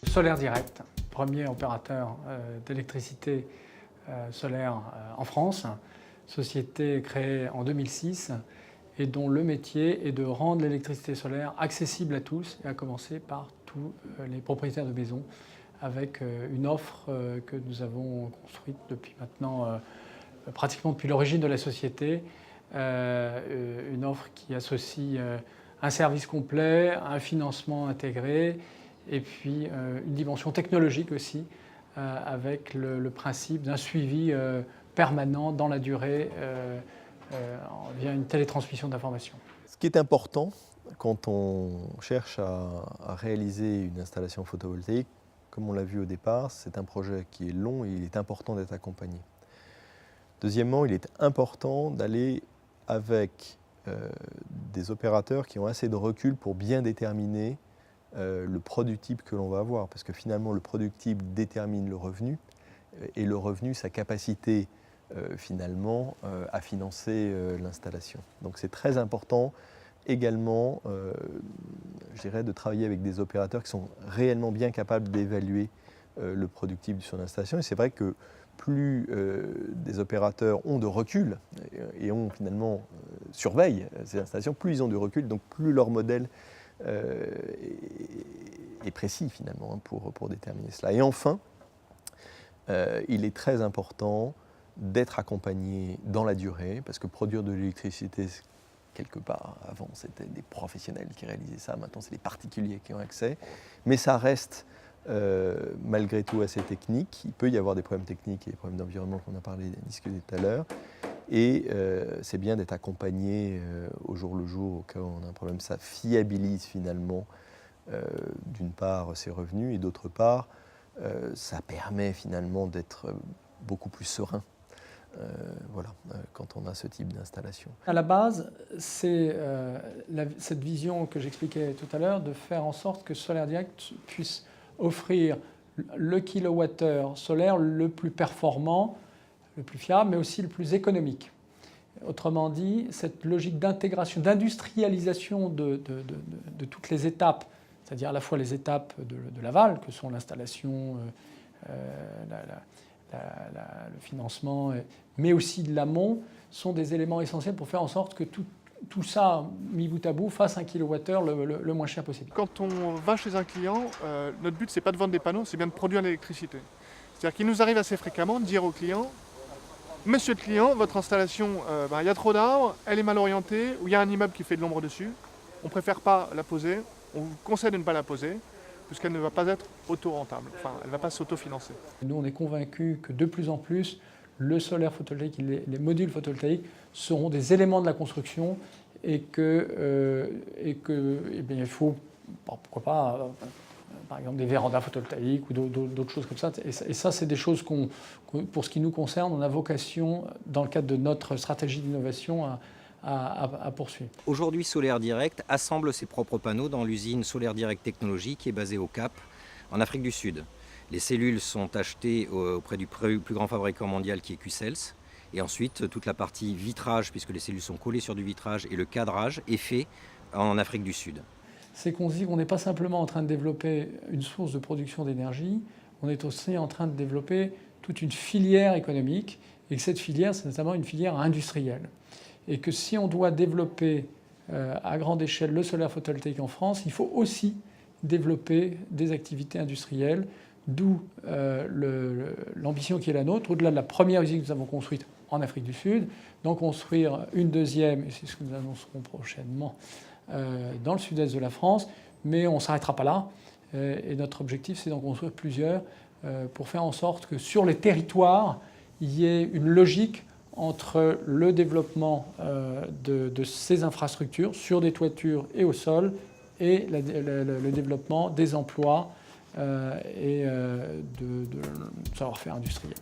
Solaire Direct, premier opérateur d'électricité solaire en France, société créée en 2006 et dont le métier est de rendre l'électricité solaire accessible à tous, et à commencer par tous les propriétaires de maisons, avec une offre que nous avons construite depuis maintenant, pratiquement depuis l'origine de la société, une offre qui associe un service complet, un financement intégré, et puis une dimension technologique aussi, avec le principe d'un suivi permanent dans la durée via une télétransmission d'informations. Ce qui est important quand on cherche à réaliser une installation photovoltaïque, comme on l'a vu au départ, c'est un projet qui est long et il est important d'être accompagné. Deuxièmement, il est important d'aller avec des opérateurs qui ont assez de recul pour bien déterminer le produit type que l'on va avoir, parce que finalement le produit type détermine le revenu, et le revenu, sa capacité finalement à financer l'installation. Donc c'est très important également, je dirais, de travailler avec des opérateurs qui sont réellement bien capables d'évaluer le produit type de son installation. Et c'est vrai que plus des opérateurs ont de recul et ont finalement surveillent ces installations, plus ils ont de recul, donc plus leur modèle est précis finalement pour déterminer cela. Et enfin, il est très important d'être accompagné dans la durée, parce que produire de l'électricité, quelque part, avant c'était des professionnels qui réalisaient ça, maintenant c'est des particuliers qui ont accès, mais ça reste malgré tout assez technique. Il peut y avoir des problèmes techniques et des problèmes d'environnement qu'on a discuté tout à l'heure, et c'est bien d'être accompagné au jour le jour au cas où on a un problème. Ça fiabilise finalement d'une part ses revenus, et d'autre part ça permet finalement d'être beaucoup plus serein quand on a ce type d'installation. À la base, c'est cette vision que j'expliquais tout à l'heure, de faire en sorte que Solaire Direct puisse offrir le kilowattheure solaire le plus performant, le plus fiable, mais aussi le plus économique. Autrement dit, cette logique d'intégration, d'industrialisation de toutes les étapes, c'est-à-dire à la fois les étapes de l'aval, que sont l'installation, le financement, mais aussi de l'amont, sont des éléments essentiels pour faire en sorte que tout ça, mis bout à bout, fasse un kilowattheure le moins cher possible. Quand on va chez un client, notre but, c'est pas de vendre des panneaux, c'est bien de produire l'électricité. C'est-à-dire qu'il nous arrive assez fréquemment de dire au client: Monsieur le client, votre installation, il y a trop d'arbres, elle est mal orientée, ou il y a un immeuble qui fait de l'ombre dessus, on ne préfère pas la poser, on vous conseille de ne pas la poser, puisqu'elle ne va pas être auto-rentable, enfin, elle ne va pas s'auto-financer. Nous, on est convaincus que de plus en plus, le solaire photovoltaïque, les modules photovoltaïques seront des éléments de la construction, et que il faut, pourquoi pas, par exemple des vérandas photovoltaïques ou d'autres choses comme ça. Et ça, c'est des choses pour ce qui nous concerne, on a vocation, dans le cadre de notre stratégie d'innovation, à poursuivre. Aujourd'hui, Solaire Direct assemble ses propres panneaux dans l'usine Solaire Direct Technologies qui est basée au Cap, en Afrique du Sud. Les cellules sont achetées auprès du plus grand fabricant mondial qui est Qcells. Et ensuite, toute la partie vitrage, puisque les cellules sont collées sur du vitrage, et le cadrage est fait en Afrique du Sud. C'est qu'on se dit qu'on n'est pas simplement en train de développer une source de production d'énergie, on est aussi en train de développer toute une filière économique, et que cette filière, c'est notamment une filière industrielle. Et que si on doit développer à grande échelle le solaire photovoltaïque en France, il faut aussi développer des activités industrielles, d'où l'ambition qui est la nôtre, au-delà de la première usine que nous avons construite en Afrique du Sud, d'en construire une deuxième, et c'est ce que nous annoncerons prochainement, dans le sud-est de la France, mais on ne s'arrêtera pas là. Et notre objectif, c'est d'en construire plusieurs pour faire en sorte que sur les territoires, il y ait une logique entre le développement de ces infrastructures sur des toitures et au sol, et le développement des emplois et de savoir-faire industriel.